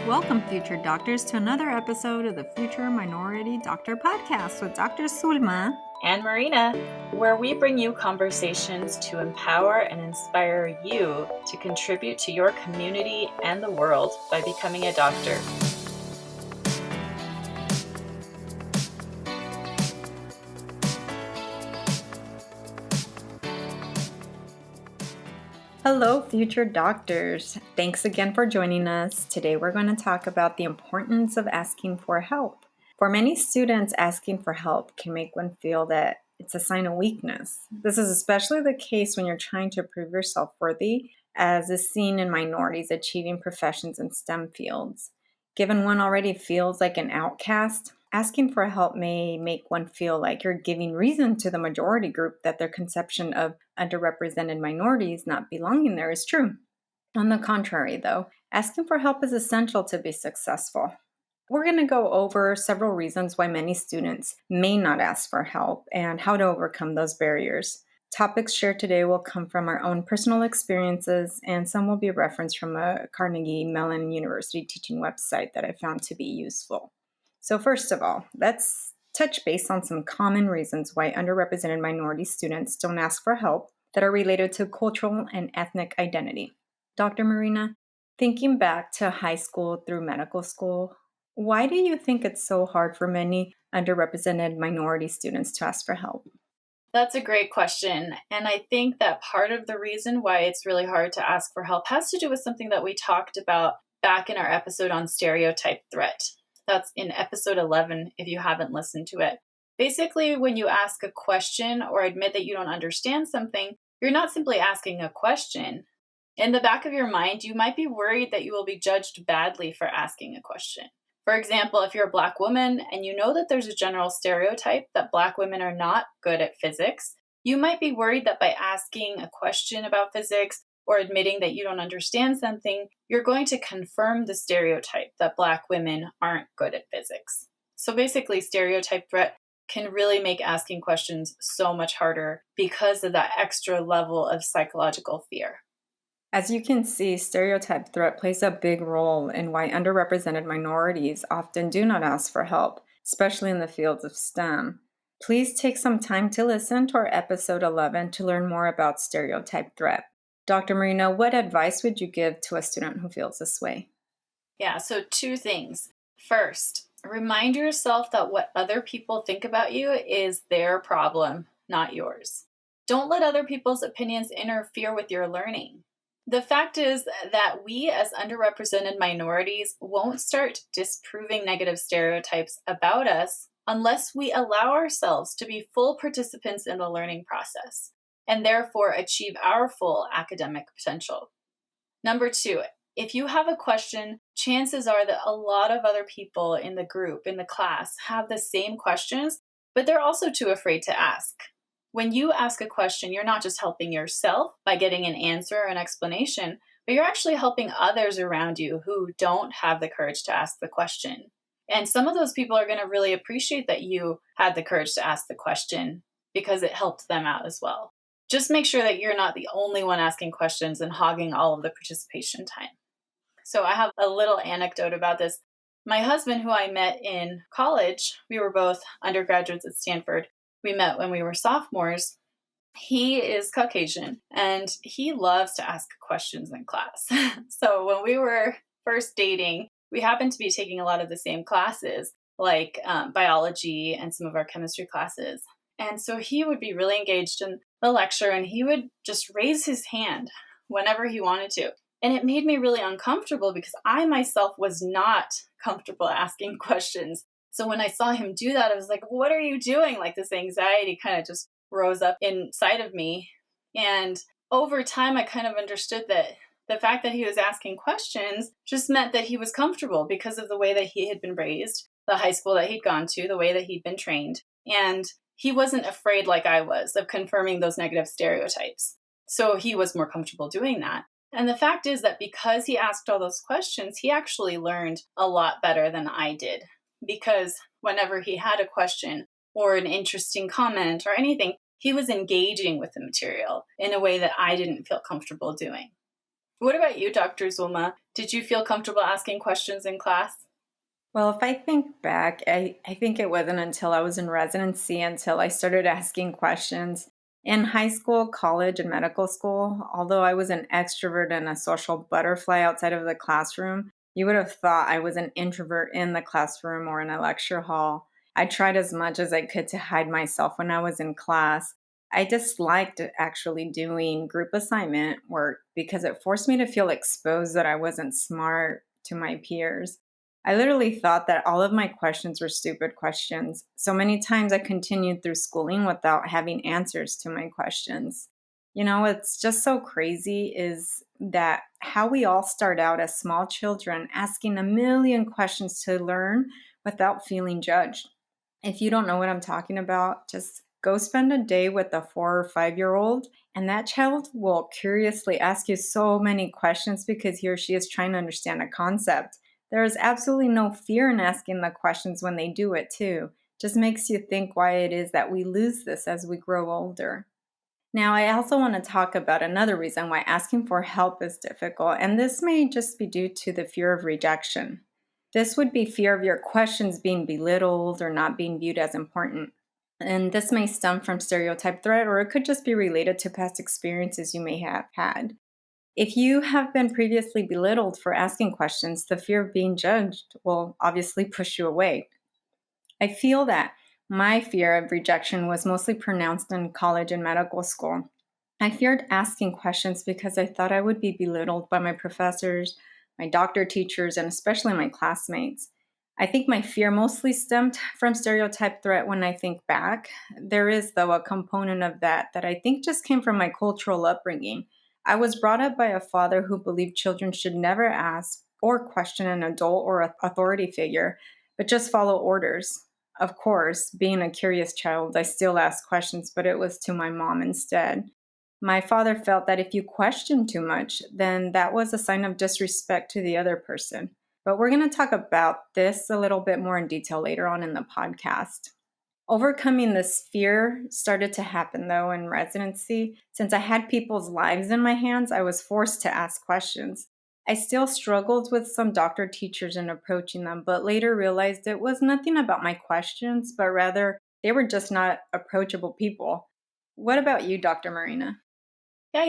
Welcome, future doctors, to another episode of the Future Minority Doctor Podcast with Dr. Sulma and Marina, where we bring you conversations to empower and inspire you to contribute to your community and the world by becoming a doctor. Hello, future doctors. Thanks again for joining us. Today, we're going to talk about the importance of asking for help. For many students, asking for help can make one feel that it's a sign of weakness. This is especially the case when you're trying to prove yourself worthy, as is seen in minorities achieving professions in STEM fields. Given one already feels like an outcast, asking for help may make one feel like you're giving reason to the majority group that their conception of underrepresented minorities not belonging there is true. On the contrary, though, asking for help is essential to be successful. We're going to go over several reasons why many students may not ask for help and how to overcome those barriers. Topics shared today will come from our own personal experiences, and some will be referenced from a Carnegie Mellon University teaching website that I found to be useful. So first of all, let's touch base on some common reasons why underrepresented minority students don't ask for help that are related to cultural and ethnic identity. Dr. Marina, thinking back to high school through medical school, why do you think it's so hard for many underrepresented minority students to ask for help? That's a great question. And I think that part of the reason why it's really hard to ask for help has to do with something that we talked about back in our episode on Stereotype Threat. That's in episode 11 if you haven't listened to it. Basically, when you ask a question or admit that you don't understand something, you're not simply asking a question. In the back of your mind, you might be worried that you will be judged badly for asking a question. For example, if you're a Black woman and you know that there's a general stereotype that Black women are not good at physics, you might be worried that by asking a question about physics or admitting that you don't understand something, you're going to confirm the stereotype that Black women aren't good at physics. So basically, stereotype threat can really make asking questions so much harder because of that extra level of psychological fear. As you can see, stereotype threat plays a big role in why underrepresented minorities often do not ask for help, especially in the fields of STEM. Please take some time to listen to our episode 11 to learn more about stereotype threat. Dr. Marina, what advice would you give to a student who feels this way? Yeah, so two things. First, remind yourself that what other people think about you is their problem, not yours. Don't let other people's opinions interfere with your learning. The fact is that we as underrepresented minorities won't start disproving negative stereotypes about us unless we allow ourselves to be full participants in the learning process and therefore achieve our full academic potential. Number two, if you have a question, chances are that a lot of other people in the group, in the class, have the same questions, but they're also too afraid to ask. When you ask a question, you're not just helping yourself by getting an answer or an explanation, but you're actually helping others around you who don't have the courage to ask the question. And some of those people are going to really appreciate that you had the courage to ask the question because it helped them out as well. Just make sure that you're not the only one asking questions and hogging all of the participation time. So I have a little anecdote about this. My husband, who I met in college, we were both undergraduates at Stanford. We met when we were sophomores. He is Caucasian and he loves to ask questions in class. So when we were first dating, we happened to be taking a lot of the same classes, like biology and some of our chemistry classes. And so he would be really engaged in the lecture and he would just raise his hand whenever he wanted to. And it made me really uncomfortable because I myself was not comfortable asking questions. So when I saw him do that, I was like, what are you doing? Like this anxiety kind of just rose up inside of me. And over time, I kind of understood that the fact that he was asking questions just meant that he was comfortable because of the way that he had been raised, the high school that he'd gone to, the way that he'd been trained. And he wasn't afraid like I was of confirming those negative stereotypes. So he was more comfortable doing that. And the fact is that because he asked all those questions, he actually learned a lot better than I did. Because whenever he had a question or an interesting comment or anything, he was engaging with the material in a way that I didn't feel comfortable doing. What about you, Dr. Zulma? Did you feel comfortable asking questions in class? Well, if I think back, I think it wasn't until I was in residency until I started asking questions. In high school, college, and medical school, although I was an extrovert and a social butterfly outside of the classroom, you would have thought I was an introvert in the classroom or in a lecture hall. I tried as much as I could to hide myself when I was in class. I disliked actually doing group assignment work because it forced me to feel exposed that I wasn't smart to my peers. I literally thought that all of my questions were stupid questions. So many times I continued through schooling without having answers to my questions. What's just so crazy is that how we all start out as small children asking a million questions to learn without feeling judged. If you don't know what I'm talking about, just go spend a day with a 4 or 5 year old, and that child will curiously ask you so many questions because he or she is trying to understand a concept. There is absolutely no fear in asking the questions when they do it, too. Just makes you think why it is that we lose this as we grow older. Now, I also want to talk about another reason why asking for help is difficult, and this may just be due to the fear of rejection. This would be fear of your questions being belittled or not being viewed as important. And this may stem from stereotype threat, or it could just be related to past experiences you may have had. If you have been previously belittled for asking questions, the fear of being judged will obviously push you away. I feel that my fear of rejection was mostly pronounced in college and medical school. I feared asking questions because I thought I would be belittled by my professors, my doctor teachers, and especially my classmates. I think my fear mostly stemmed from stereotype threat when I think back. There is, though, a component of that I think just came from my cultural upbringing. I was brought up by a father who believed children should never ask or question an adult or authority figure, but just follow orders. Of course, being a curious child, I still asked questions, but it was to my mom instead. My father felt that if you questioned too much, then that was a sign of disrespect to the other person. But we're going to talk about this a little bit more in detail later on in the podcast. Overcoming this fear started to happen though in residency. Since I had people's lives in my hands, I was forced to ask questions. I still struggled with some doctor teachers in approaching them, but later realized it was nothing about my questions, but rather they were just not approachable people. What about you, Dr. Marina? Yeah,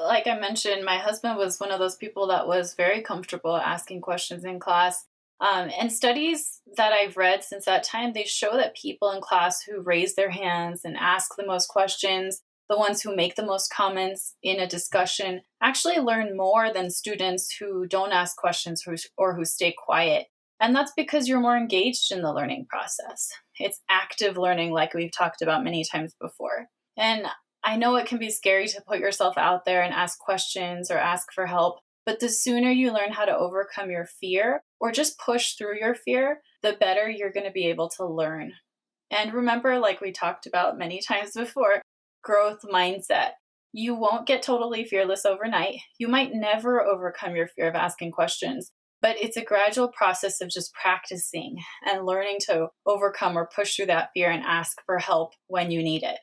like I mentioned, my husband was one of those people that was very comfortable asking questions in class. And studies that I've read since that time, they show that people in class who raise their hands and ask the most questions, the ones who make the most comments in a discussion, actually learn more than students who don't ask questions or who stay quiet. And that's because you're more engaged in the learning process. It's active learning, like we've talked about many times before. And I know it can be scary to put yourself out there and ask questions or ask for help, but the sooner you learn how to overcome your fear or just push through your fear, the better you're going to be able to learn. And remember, like we talked about many times before, growth mindset. You won't get totally fearless overnight. You might never overcome your fear of asking questions, but it's a gradual process of just practicing and learning to overcome or push through that fear and ask for help when you need it.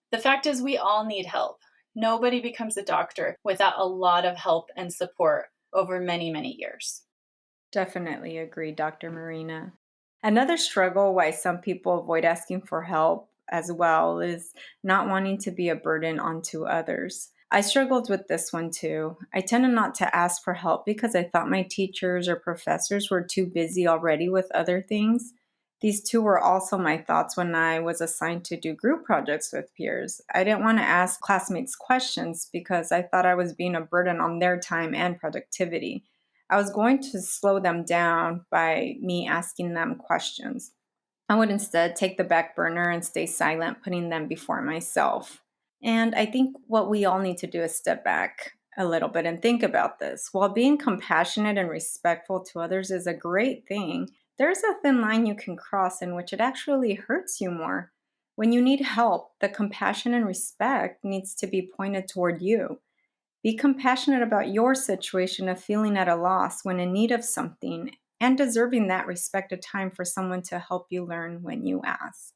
The fact is, we all need help. Nobody becomes a doctor without a lot of help and support over many, many years. Definitely agree, Dr. Marina. Another struggle why some people avoid asking for help as well is not wanting to be a burden onto others. I struggled with this one too. I tended not to ask for help because I thought my teachers or professors were too busy already with other things. These two were also my thoughts when I was assigned to do group projects with peers. I didn't want to ask classmates questions because I thought I was being a burden on their time and productivity. I was going to slow them down by me asking them questions. I would instead take the back burner and stay silent, putting them before myself. And I think what we all need to do is step back a little bit and think about this. While being compassionate and respectful to others is a great thing, there's a thin line you can cross in which it actually hurts you more. When you need help, the compassion and respect needs to be pointed toward you. Be compassionate about your situation of feeling at a loss when in need of something and deserving that respected time for someone to help you learn when you ask.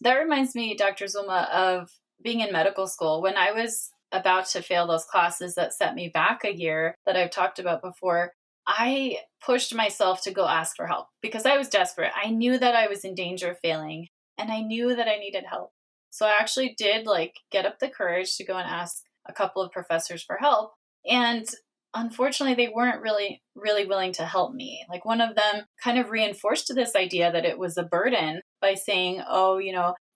That reminds me, Dr. Zulma, of being in medical school. When I was about to fail those classes that set me back a year that I've talked about before, I pushed myself to go ask for help because I was desperate. I knew that I was in danger of failing and I knew that I needed help. So I actually did get up the courage to go and ask a couple of professors for help. And unfortunately, they weren't really willing to help me. Like one of them kind of reinforced this idea that it was a burden by saying, oh,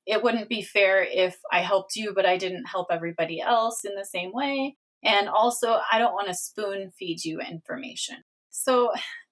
it wouldn't be fair if I helped you, but I didn't help everybody else in the same way. And also, I don't want to spoon feed you information. So,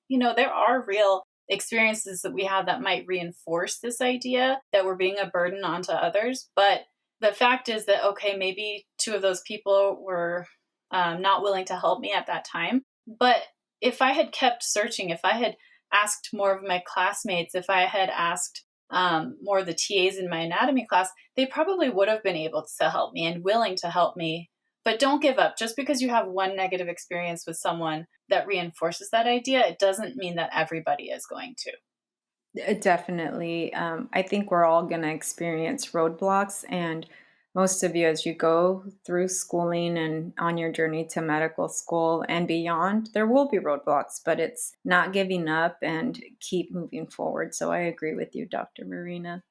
there are real experiences that we have that might reinforce this idea that we're being a burden onto others. But the fact is that, okay, maybe two of those people were not willing to help me at that time. But if I had kept searching, if I had asked more of my classmates, if I had asked more of the TAs in my anatomy class, they probably would have been able to help me and willing to help me. But don't give up. Just because you have one negative experience with someone that reinforces that idea, it doesn't mean that everybody is going to. Definitely. I think we're all going to experience roadblocks. And most of you, as you go through schooling and on your journey to medical school and beyond, there will be roadblocks, but it's not giving up and keep moving forward. So I agree with you, Dr. Marina.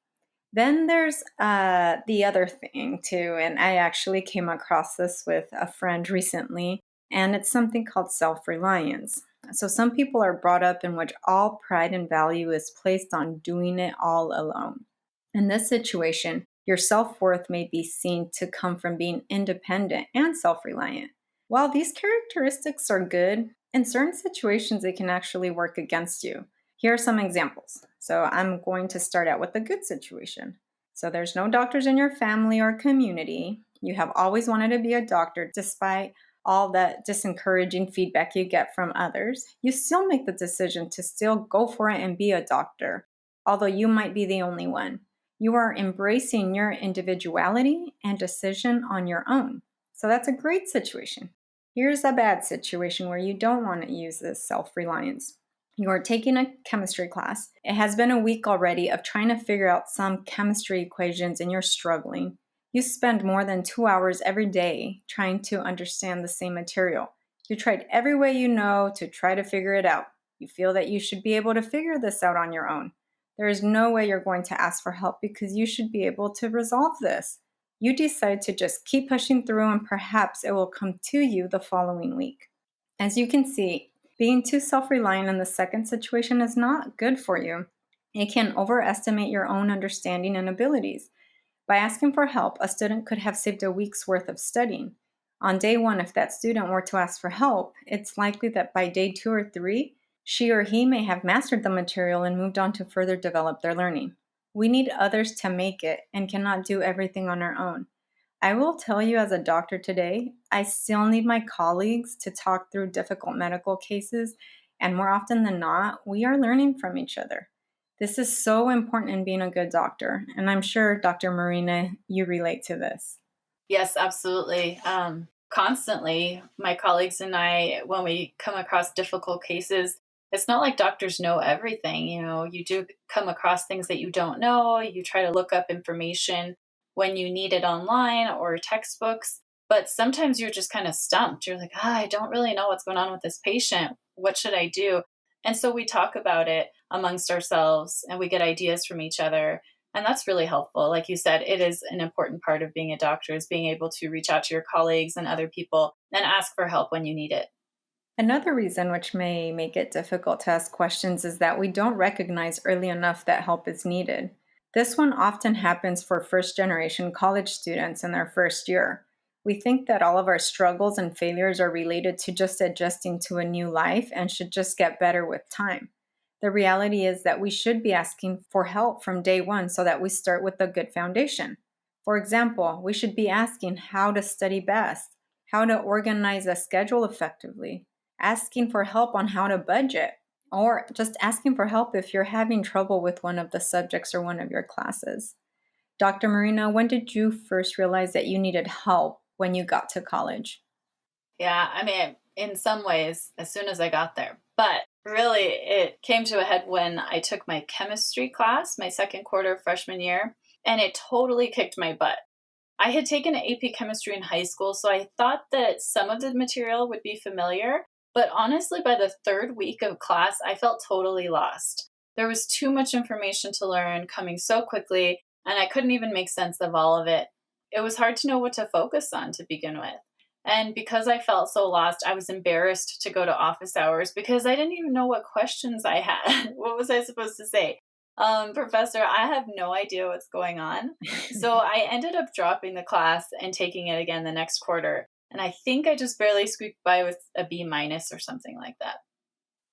Then there's the other thing too, and I actually came across this with a friend recently, and it's something called self-reliance. So some people are brought up in which all pride and value is placed on doing it all alone. In this situation, your self-worth may be seen to come from being independent and self-reliant. While these characteristics are good, in certain situations they can actually work against you. Here are some examples. So I'm going to start out with a good situation. So there's no doctors in your family or community. You have always wanted to be a doctor despite all that disencouraging feedback you get from others. You still make the decision to still go for it and be a doctor, although you might be the only one. You are embracing your individuality and decision on your own. So that's a great situation. Here's a bad situation where you don't want to use this self-reliance. You are taking a chemistry class. It has been a week already of trying to figure out some chemistry equations and you're struggling. You spend more than 2 hours every day trying to understand the same material. You tried every way you know to try to figure it out. You feel that you should be able to figure this out on your own. There is no way you're going to ask for help because you should be able to resolve this. You decide to just keep pushing through and perhaps it will come to you the following week. As you can see, being too self-reliant in the second situation is not good for you. It can overestimate your own understanding and abilities. By asking for help, a student could have saved a week's worth of studying. On day one, if that student were to ask for help, it's likely that by day 2 or 3, she or he may have mastered the material and moved on to further develop their learning. We need others to make it and cannot do everything on our own. I will tell you as a doctor today, I still need my colleagues to talk through difficult medical cases, and more often than not, we are learning from each other. This is so important in being a good doctor, and I'm sure, Dr. Marina, you relate to this. Yes, absolutely. Constantly, my colleagues and I, when we come across difficult cases, it's not like doctors know everything. You do come across things that you don't know. You try to look up information when you need it online or textbooks, but sometimes you're just kind of stumped. You're like, I don't really know what's going on with this patient. What should I do? And so we talk about it amongst ourselves and we get ideas from each other, and that's really helpful. Like you said, it is an important part of being a doctor is being able to reach out to your colleagues and other people and ask for help when you need it. Another reason which may make it difficult to ask questions is that we don't recognize early enough that help is needed. This one often happens for first generation college students in their first year. We think that all of our struggles and failures are related to just adjusting to a new life and should just get better with time. The reality is that we should be asking for help from day one so that we start with a good foundation. For example, we should be asking how to study best, how to organize a schedule effectively, asking for help on how to budget, or just asking for help if you're having trouble with one of the subjects or one of your classes. Dr. Marina, when did you first realize that you needed help when you got to college? Yeah, I mean, in some ways, as soon as I got there. But really, it came to a head when I took my chemistry class, my second quarter freshman year, and it totally kicked my butt. I had taken AP chemistry in high school, so I thought that some of the material would be familiar. But honestly, by the third week of class, I felt totally lost. There was too much information to learn coming so quickly, and I couldn't even make sense of all of it. It was hard to know what to focus on to begin with. And because I felt so lost, I was embarrassed to go to office hours because I didn't even know what questions I had. What was I supposed to say? Professor, I have no idea what's going on. So I ended up dropping the class and taking it again the next quarter. And I think I just barely squeaked by with a B minus or something like that.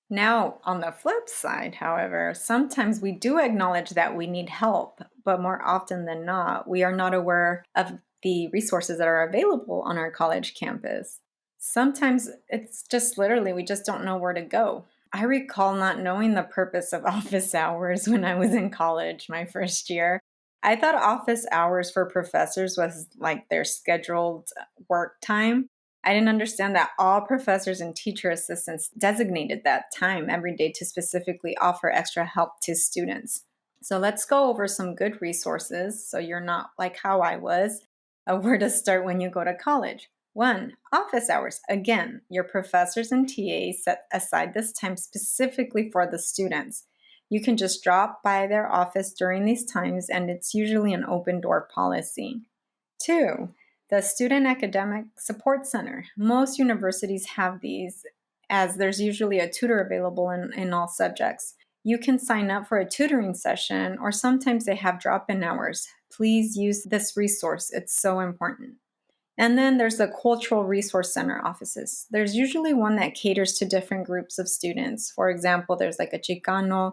Now, on the flip side, however, sometimes we do acknowledge that we need help, but more often than not, we are not aware of the resources that are available on our college campus. Sometimes it's just literally we just don't know where to go. I recall not knowing the purpose of office hours when I was in college my first year. I thought office hours for professors was like their scheduled work time. I didn't understand that all professors and teacher assistants designated that time every day to specifically offer extra help to students. So let's go over some good resources so you're not like how I was, where to start when you go to college. One, office hours. Again, your professors and TAs set aside this time specifically for the students. You can just drop by their office during these times, and it's usually an open door policy. Two, the Student Academic Support Center. Most universities have these, as there's usually a tutor available in all subjects. You can sign up for a tutoring session, or sometimes they have drop in hours. Please use this resource, it's so important. And then there's the Cultural Resource Center offices. There's usually one that caters to different groups of students. For example, there's like a Chicano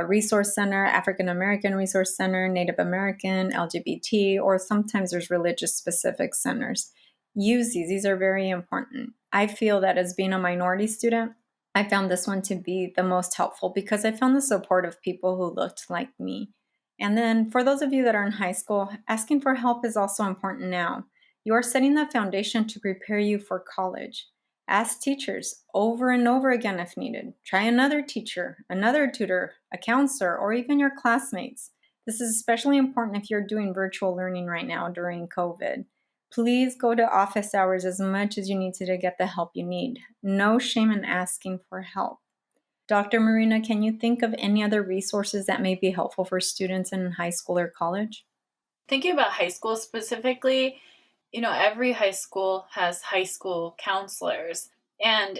Resource Center, African American Resource Center, Native American, LGBT, or sometimes there's religious specific centers. Use these are very important. I feel that as being a minority student, I found this one to be the most helpful because I found the support of people who looked like me. And then for those of you that are in high school, asking for help is also important now. You are setting the foundation to prepare you for college. Ask teachers over and over again if needed. Try another teacher, another tutor, a counselor, or even your classmates. This is especially important if you're doing virtual learning right now during COVID. Please go to office hours as much as you need to get the help you need. No shame in asking for help. Dr. Marina, can you think of any other resources that may be helpful for students in high school or college? Thinking about high school specifically, every high school has high school counselors. And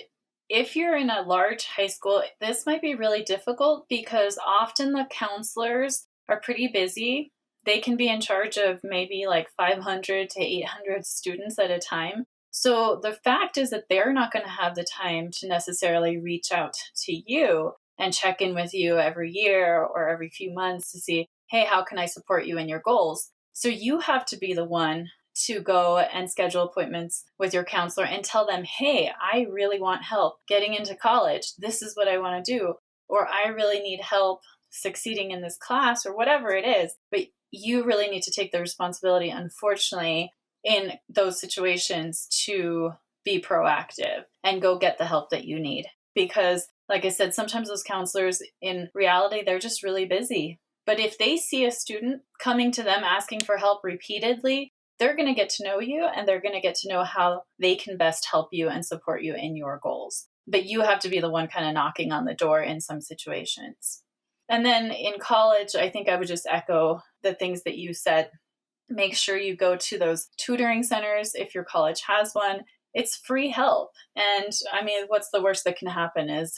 if you're in a large high school, this might be really difficult because often the counselors are pretty busy. They can be in charge of maybe like 500 to 800 students at a time. So the fact is that they're not going to have the time to necessarily reach out to you and check in with you every year or every few months to see, hey, how can I support you in your goals? So you have to be the one to go and schedule appointments with your counselor and tell them, hey, I really want help getting into college. This is what I want to do. Or I really need help succeeding in this class or whatever it is. But you really need to take the responsibility, unfortunately, in those situations to be proactive and go get the help that you need. Because, like I said, sometimes those counselors in reality, they're just really busy. But if they see a student coming to them asking for help repeatedly, they're going to get to know you and they're going to get to know how they can best help you and support you in your goals. But you have to be the one kind of knocking on the door in some situations. And then in college, I think I would just echo the things that you said. Make sure you go to those tutoring centers if your college has one. It's free help. And I mean, what's the worst that can happen is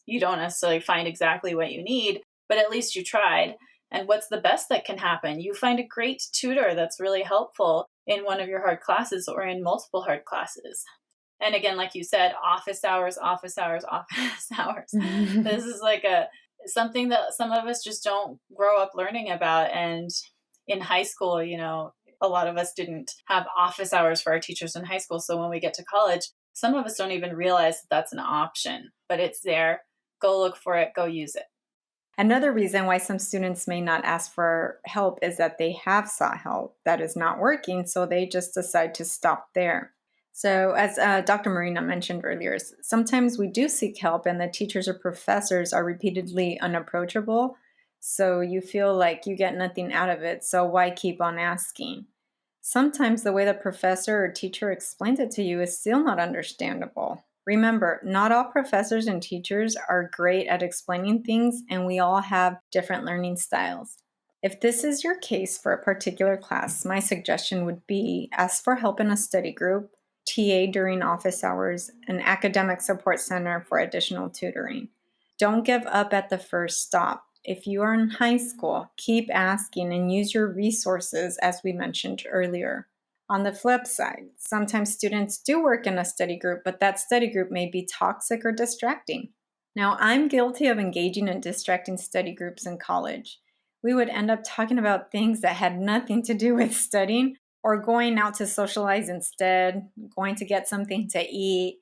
you don't necessarily find exactly what you need, but at least you tried. And what's the best that can happen? You find a great tutor that's really helpful in one of your hard classes or in multiple hard classes. And again, like you said, office hours, office hours, office hours. This is like something that some of us just don't grow up learning about. And in high school, a lot of us didn't have office hours for our teachers in high school. So when we get to college, some of us don't even realize that that's an option, but it's there. Go look for it, go use it. Another reason why some students may not ask for help is that they have sought help that is not working, so they just decide to stop there. So, as Dr. Marina mentioned earlier, sometimes we do seek help, and the teachers or professors are repeatedly unapproachable. So, you feel like you get nothing out of it. So, why keep on asking? Sometimes the way the professor or teacher explains it to you is still not understandable. Remember, not all professors and teachers are great at explaining things, and we all have different learning styles. If this is your case for a particular class, my suggestion would be ask for help in a study group, TA during office hours, an academic support center for additional tutoring. Don't give up at the first stop. If you are in high school, keep asking and use your resources, as we mentioned earlier. On the flip side, sometimes students do work in a study group, but that study group may be toxic or distracting. Now, I'm guilty of engaging in distracting study groups in college. We would end up talking about things that had nothing to do with studying or going out to socialize instead, going to get something to eat.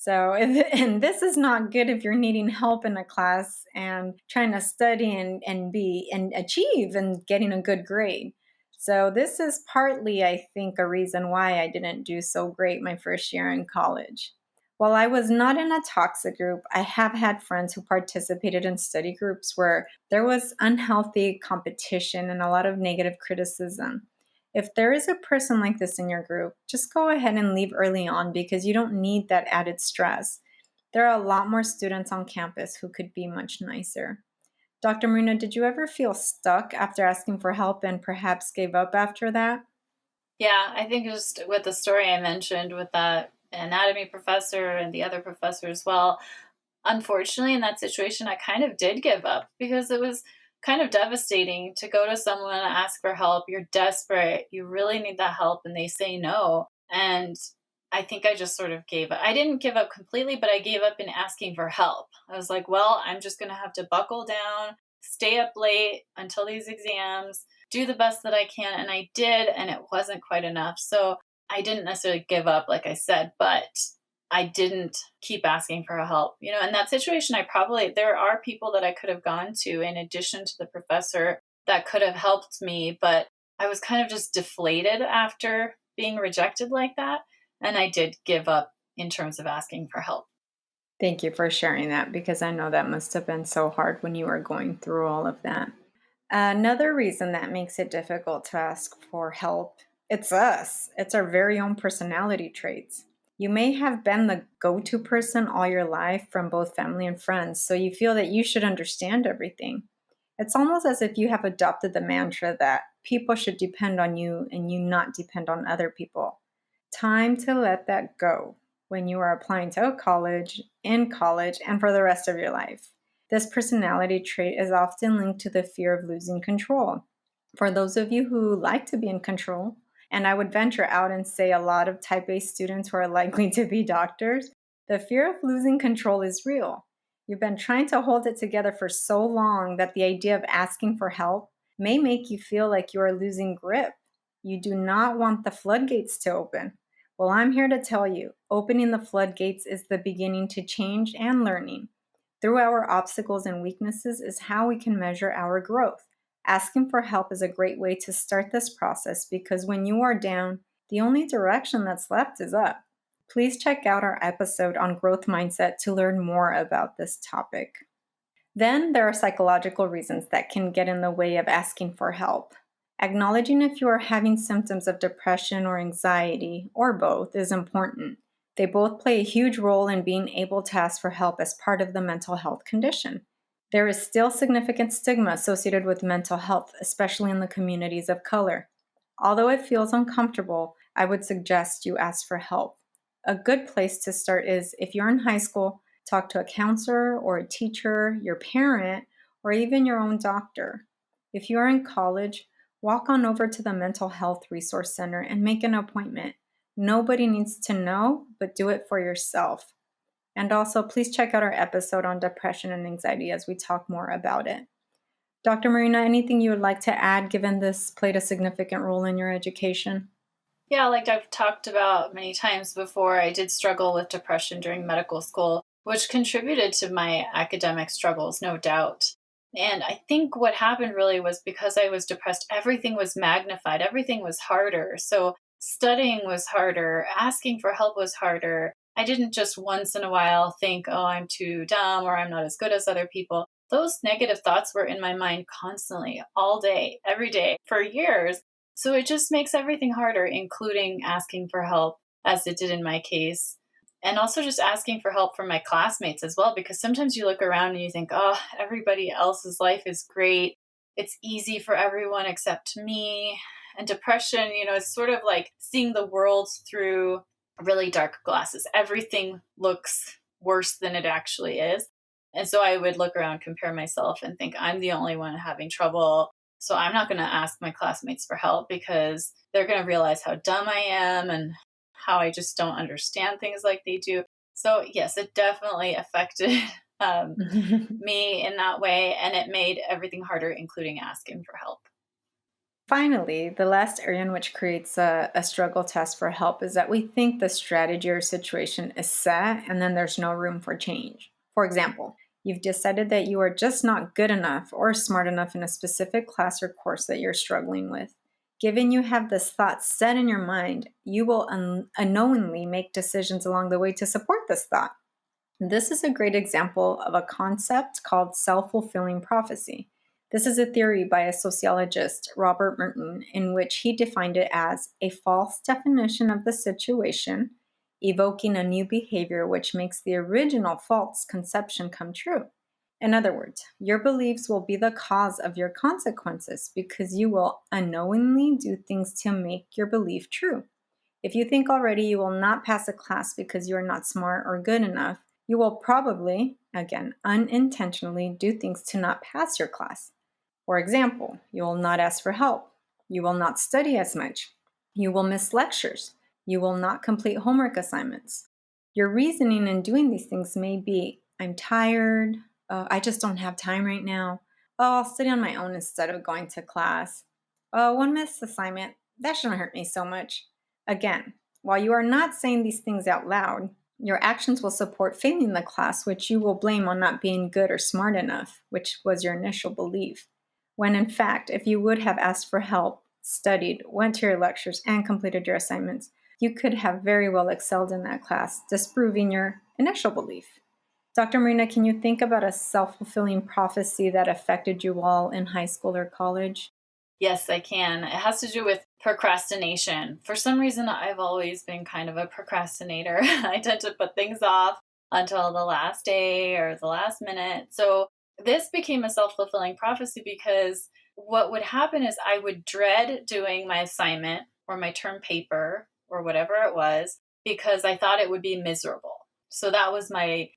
And this is not good if you're needing help in a class and trying to study and achieve and getting a good grade. So this is partly, I think, a reason why I didn't do so great my first year in college. While I was not in a toxic group, I have had friends who participated in study groups where there was unhealthy competition and a lot of negative criticism. If there is a person like this in your group, just go ahead and leave early on because you don't need that added stress. There are a lot more students on campus who could be much nicer. Dr. Marina, did you ever feel stuck after asking for help and perhaps gave up after that? Yeah, I think just with the story I mentioned with that anatomy professor and the other professor as well, unfortunately, in that situation, I kind of did give up because it was kind of devastating to go to someone and ask for help. You're desperate, you really need that help, and they say no. And I think I just sort of gave up. I didn't give up completely, but I gave up in asking for help. I was like, well, I'm just going to have to buckle down, stay up late until these exams, do the best that I can. And I did, and it wasn't quite enough. So I didn't necessarily give up, like I said, but I didn't keep asking for help. In that situation, there are people that I could have gone to in addition to the professor that could have helped me, but I was kind of just deflated after being rejected like that. And I did give up in terms of asking for help. Thank you for sharing that because I know that must have been so hard when you were going through all of that. Another reason that makes it difficult to ask for help, it's us. It's our very own personality traits. You may have been the go-to person all your life from both family and friends, so you feel that you should understand everything. It's almost as if you have adopted the mantra that people should depend on you and you not depend on other people. Time to let that go when you are applying to college, in college, and for the rest of your life. This personality trait is often linked to the fear of losing control. For those of you who like to be in control, and I would venture out and say a lot of type A students who are likely to be doctors, the fear of losing control is real. You've been trying to hold it together for so long that the idea of asking for help may make you feel like you are losing grip. You do not want the floodgates to open. Well, I'm here to tell you, opening the floodgates is the beginning to change and learning. Through our obstacles and weaknesses is how we can measure our growth. Asking for help is a great way to start this process because when you are down, the only direction that's left is up. Please check out our episode on growth mindset to learn more about this topic. Then there are psychological reasons that can get in the way of asking for help. Acknowledging if you are having symptoms of depression or anxiety, or both, is important. They both play a huge role in being able to ask for help as part of the mental health condition. There is still significant stigma associated with mental health, especially in the communities of color. Although it feels uncomfortable, I would suggest you ask for help. A good place to start is if you're in high school, talk to a counselor or a teacher, your parent, or even your own doctor. If you are in college, walk on over to the Mental Health Resource Center and make an appointment. Nobody needs to know, but do it for yourself. And also, please check out our episode on depression and anxiety as we talk more about it. Dr. Marina, anything you would like to add given this played a significant role in your education? Yeah, like I've talked about many times before, I did struggle with depression during medical school, which contributed to my academic struggles, no doubt. And I think what happened really was because I was depressed, everything was magnified, everything was harder. So studying was harder, asking for help was harder. I didn't just once in a while think, oh, I'm too dumb or I'm not as good as other people. Those negative thoughts were in my mind constantly, all day, every day, for years. So it just makes everything harder, including asking for help, as it did in my case. And also just asking for help from my classmates as well, because sometimes you look around and you think, oh, everybody else's life is great. It's easy for everyone except me. And depression, is sort of like seeing the world through really dark glasses. Everything looks worse than it actually is. And so I would look around, compare myself, and think I'm the only one having trouble. So I'm not going to ask my classmates for help because they're going to realize how dumb I am and how I just don't understand things like they do. So, yes, it definitely affected um, me in that way. And it made everything harder, including asking for help. Finally, the last area in which creates a struggle test for help is that we think the strategy or situation is set and then there's no room for change. For example, you've decided that you are just not good enough or smart enough in a specific class or course that you're struggling with. Given you have this thought set in your mind, you will unknowingly make decisions along the way to support this thought. This is a great example of a concept called self-fulfilling prophecy. This is a theory by a sociologist, Robert Merton, in which he defined it as a false definition of the situation, evoking a new behavior which makes the original false conception come true. In other words, your beliefs will be the cause of your consequences because you will unknowingly do things to make your belief true. If you think already you will not pass a class because you are not smart or good enough, you will probably, again, unintentionally do things to not pass your class. For example, you will not ask for help. You will not study as much. You will miss lectures. You will not complete homework assignments. Your reasoning in doing these things may be, I'm tired. I just don't have time right now. Oh, I'll study on my own instead of going to class. Oh, one missed assignment. That shouldn't hurt me so much. Again, while you are not saying these things out loud, your actions will support failing the class, which you will blame on not being good or smart enough, which was your initial belief. When in fact, if you would have asked for help, studied, went to your lectures, and completed your assignments, you could have very well excelled in that class, disproving your initial belief. Dr. Marina, can you think about a self-fulfilling prophecy that affected you all in high school or college? Yes, I can. It has to do with procrastination. For some reason, I've always been kind of a procrastinator. I tend to put things off until the last day or the last minute. So this became a self fulfilling prophecy because what would happen is I would dread doing my assignment or my term paper or whatever it was because I thought it would be miserable. So that was my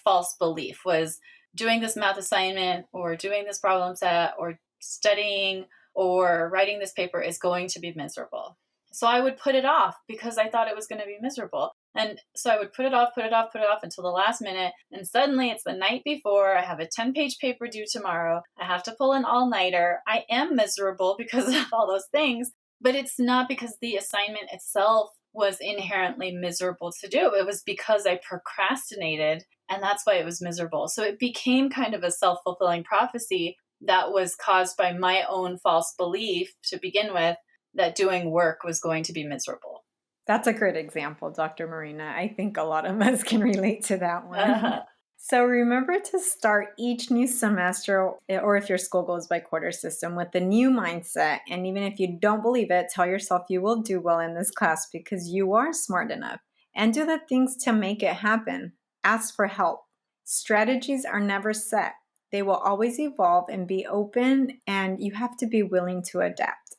false belief was doing this math assignment or doing this problem set or studying or writing this paper is going to be miserable. So I would put it off because I thought it was going to be miserable. And so I would put it off, put it off, put it off until the last minute. And suddenly it's the night before. I have a 10-page paper due tomorrow. I have to pull an all nighter. I am miserable because of all those things, but it's not because the assignment itself was inherently miserable to do. It was because I procrastinated, and that's why it was miserable. So it became kind of a self fulfilling prophecy that was caused by my own false belief to begin with that doing work was going to be miserable. That's a great example, Dr. Marina. I think a lot of us can relate to that one. Uh-huh. So remember to start each new semester, or if your school goes by quarter system, with a new mindset. And even if you don't believe it, tell yourself you will do well in this class because you are smart enough. And do the things to make it happen. Ask for help. Strategies are never set. They will always evolve and be open, and you have to be willing to adapt.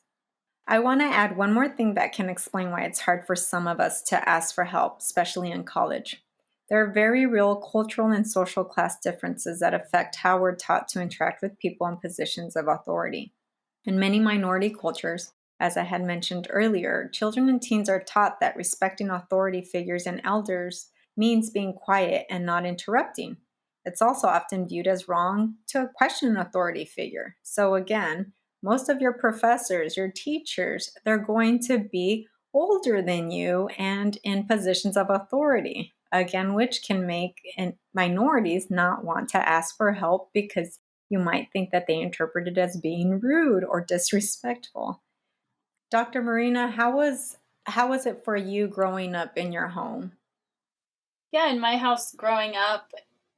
I want to add one more thing that can explain why it's hard for some of us to ask for help, especially in college. There are very real cultural and social class differences that affect how we're taught to interact with people in positions of authority. In many minority cultures, as I had mentioned earlier, children and teens are taught that respecting authority figures and elders means being quiet and not interrupting. It's also often viewed as wrong to question an authority figure. So again, most of your professors, your teachers, they're going to be older than you and in positions of authority. Again, which can make minorities not want to ask for help because you might think that they interpret it as being rude or disrespectful. Dr. Marina, how was it for you growing up in your home? Yeah, in my house growing up,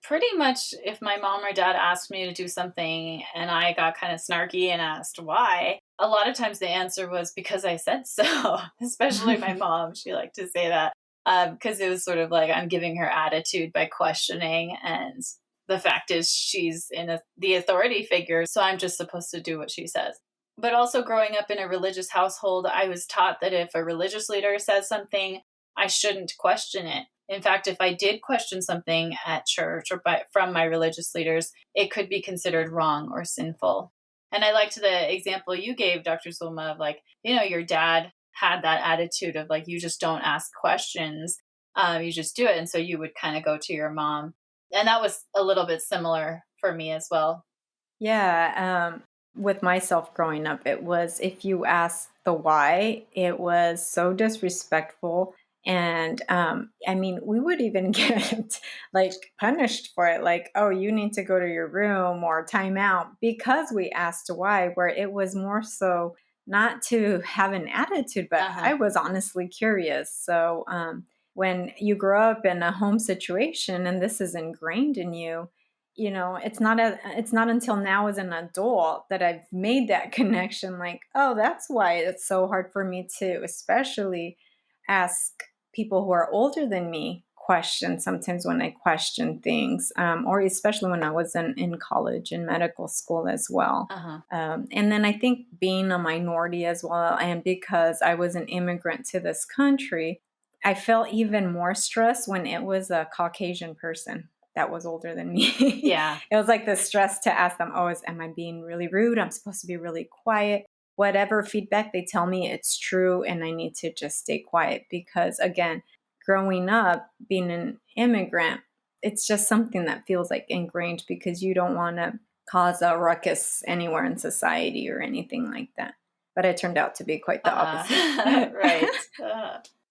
pretty much if my mom or dad asked me to do something and I got kind of snarky and asked why, a lot of times the answer was because I said so, especially my mom. She liked to say that because it was sort of like I'm giving her attitude by questioning. And the fact is, she's the authority figure. So I'm just supposed to do what she says. But also, growing up in a religious household, I was taught that if a religious leader says something, I shouldn't question it. In fact, if I did question something at church or from my religious leaders, it could be considered wrong or sinful. And I liked the example you gave, Dr. Zulma, of like, your dad had that attitude of like, you just don't ask questions, you just do it. And so you would kind of go to your mom. And that was a little bit similar for me as well. Yeah, with myself growing up, it was if you asked the why, it was so disrespectful. And I mean, we would even get like punished for it, like, oh, you need to go to your room or time out because we asked why, where it was more so not to have an attitude, but Uh huh. I was honestly curious. So when you grow up in a home situation and this is ingrained in you, it's not until now as an adult that I've made that connection, like, oh, that's why it's so hard for me to especially ask people who are older than me questions sometimes when I question things, or especially when I was in college and medical school as well. Uh huh. And then I think being a minority as well, and because I was an immigrant to this country, I felt even more stress when it was a Caucasian person that was older than me. Yeah. It was like the stress to ask them, oh, am I being really rude? I'm supposed to be really quiet. Whatever feedback they tell me, it's true. And I need to just stay quiet because, again, growing up, being an immigrant, it's just something that feels like ingrained because you don't want to cause a ruckus anywhere in society or anything like that. But it turned out to be quite the opposite. Right.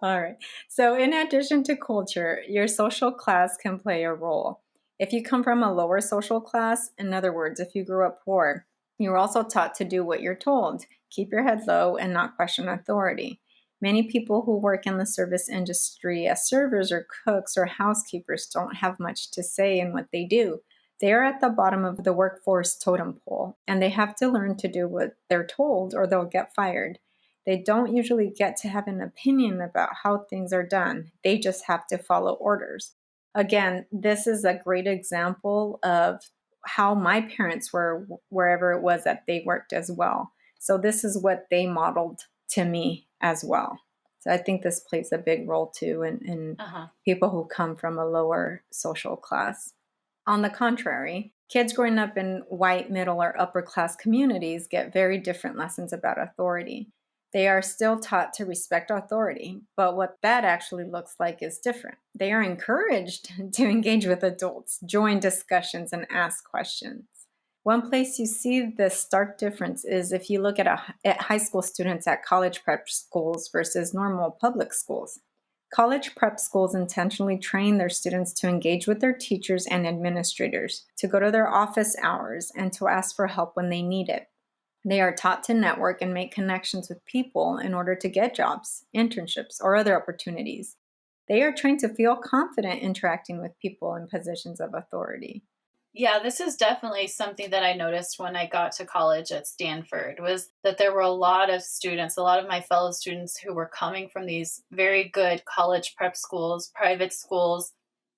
All right. So, in addition to culture, your social class can play a role. If you come from a lower social class, in other words, if you grew up poor, you're also taught to do what you're told, keep your head low, and not question authority. Many people who work in the service industry as servers or cooks or housekeepers don't have much to say in what they do. They are at the bottom of the workforce totem pole, and they have to learn to do what they're told or they'll get fired. They don't usually get to have an opinion about how things are done. They just have to follow orders. Again, this is a great example of how my parents were wherever it was that they worked as well. So, this is what they modeled to me as well. So, I think this plays a big role too in Uh huh. people who come from a lower social class. On the contrary, kids growing up in white, middle, or upper class communities get very different lessons about authority. They are still taught to respect authority, but what that actually looks like is different. They are encouraged to engage with adults, join discussions, and ask questions. One place you see this stark difference is if you look at high school students at college prep schools versus normal public schools. College prep schools intentionally train their students to engage with their teachers and administrators, to go to their office hours, and to ask for help when they need it. They are taught to network and make connections with people in order to get jobs, internships, or other opportunities. They are trained to feel confident interacting with people in positions of authority. Yeah, this is definitely something that I noticed when I got to college at Stanford was that there were a lot of students, a lot of my fellow students who were coming from these very good college prep schools, private schools,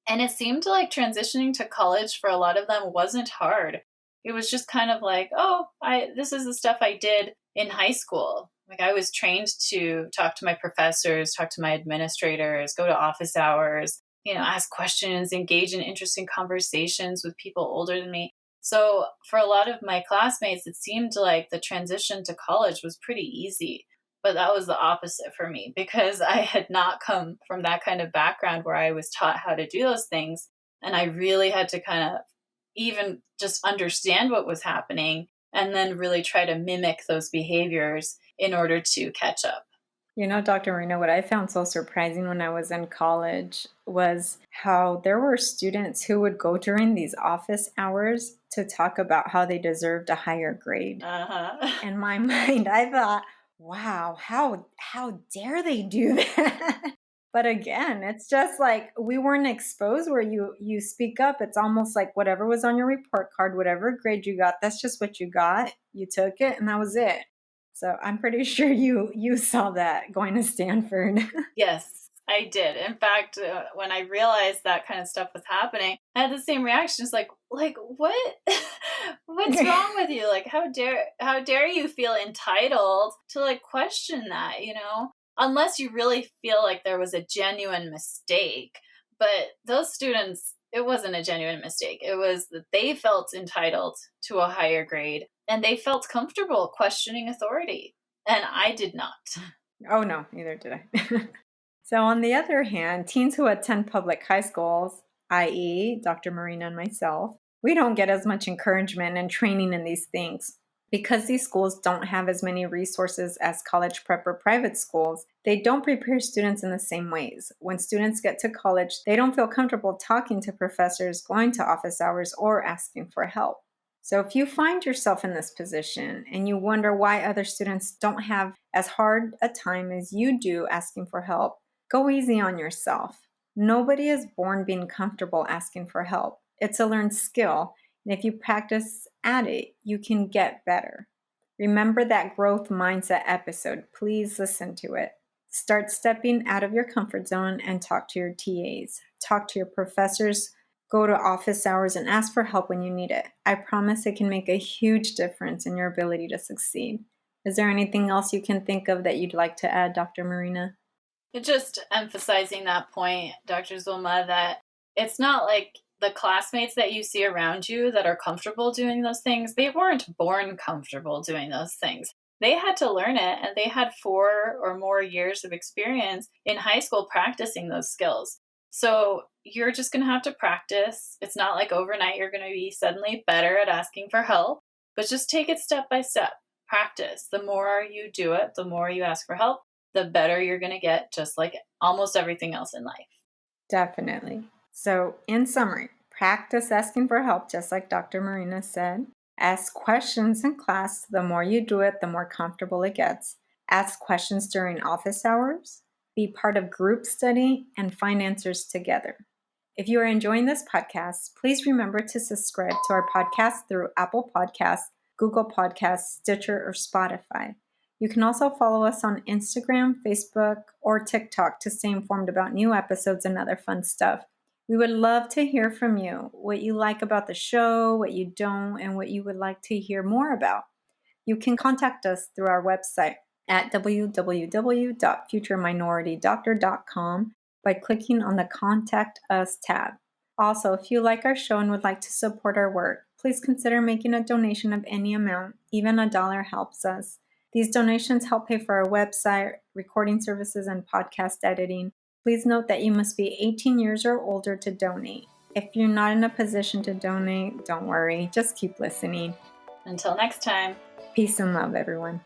and it seemed like transitioning to college for a lot of them wasn't hard. It was just kind of like, oh, I this is the stuff I did in high school. Like I was trained to talk to my professors, talk to my administrators, go to office hours, ask questions, engage in interesting conversations with people older than me. So, for a lot of my classmates, it seemed like the transition to college was pretty easy. But that was the opposite for me because I had not come from that kind of background where I was taught how to do those things. And I really had to kind of even just understand what was happening and then really try to mimic those behaviors in order to catch up. Dr. Marina, what I found so surprising when I was in college was how there were students who would go during these office hours to talk about how they deserved a higher grade. Uh huh. In my mind, I thought, wow, how dare they do that? But again, it's just like we weren't exposed where you speak up. It's almost like whatever was on your report card, whatever grade you got, that's just what you got. You took it and that was it. So I'm pretty sure you saw that going to Stanford. Yes, I did. In fact, when I realized that kind of stuff was happening, I had the same reaction. It's like what? What's wrong with you? Like, how dare you feel entitled to like question that? Unless you really feel like there was a genuine mistake. But those students, it wasn't a genuine mistake. It was that they felt entitled to a higher grade, and they felt comfortable questioning authority, and I did not. Oh no, neither did I. So on the other hand, teens who attend public high schools, i.e., Dr. Marina and myself, we don't get as much encouragement and training in these things. Because these schools don't have as many resources as college prep or private schools, they don't prepare students in the same ways. When students get to college, they don't feel comfortable talking to professors, going to office hours, or asking for help. So if you find yourself in this position and you wonder why other students don't have as hard a time as you do asking for help, go easy on yourself. Nobody is born being comfortable asking for help. It's a learned skill, and if you practice at it, you can get better. Remember that growth mindset episode. Please listen to it. Start stepping out of your comfort zone and talk to your TAs. Talk to your professors. Go to office hours and ask for help when you need it. I promise it can make a huge difference in your ability to succeed. Is there anything else you can think of that you'd like to add, Dr. Marina? Just emphasizing that point, Dr. Zulma, that it's not like the classmates that you see around you that are comfortable doing those things, they weren't born comfortable doing those things. They had to learn it, and they had 4 or more years of experience in high school practicing those skills. So you're just going to have to practice. It's not like overnight you're going to be suddenly better at asking for help, but just take it step by step. Practice. The more you do it, the more you ask for help, the better you're going to get, just like almost everything else in life. Definitely. So, in summary, practice asking for help, just like Dr. Marina said. Ask questions in class. The more you do it, the more comfortable it gets. Ask questions during office hours. Be part of group study and find answers together. If you are enjoying this podcast, please remember to subscribe to our podcast through Apple Podcasts, Google Podcasts, Stitcher, or Spotify. You can also follow us on Instagram, Facebook, or TikTok to stay informed about new episodes and other fun stuff. We would love to hear from you, what you like about the show, what you don't, and what you would like to hear more about. You can contact us through our website at www.futureminoritydoctor.com by clicking on the Contact Us tab. Also, if you like our show and would like to support our work, please consider making a donation of any amount. Even $1 helps us. These donations help pay for our website, recording services, and podcast editing. Please note that you must be 18 years or older to donate. If you're not in a position to donate, don't worry. Just keep listening. Until next time. Peace and love, everyone.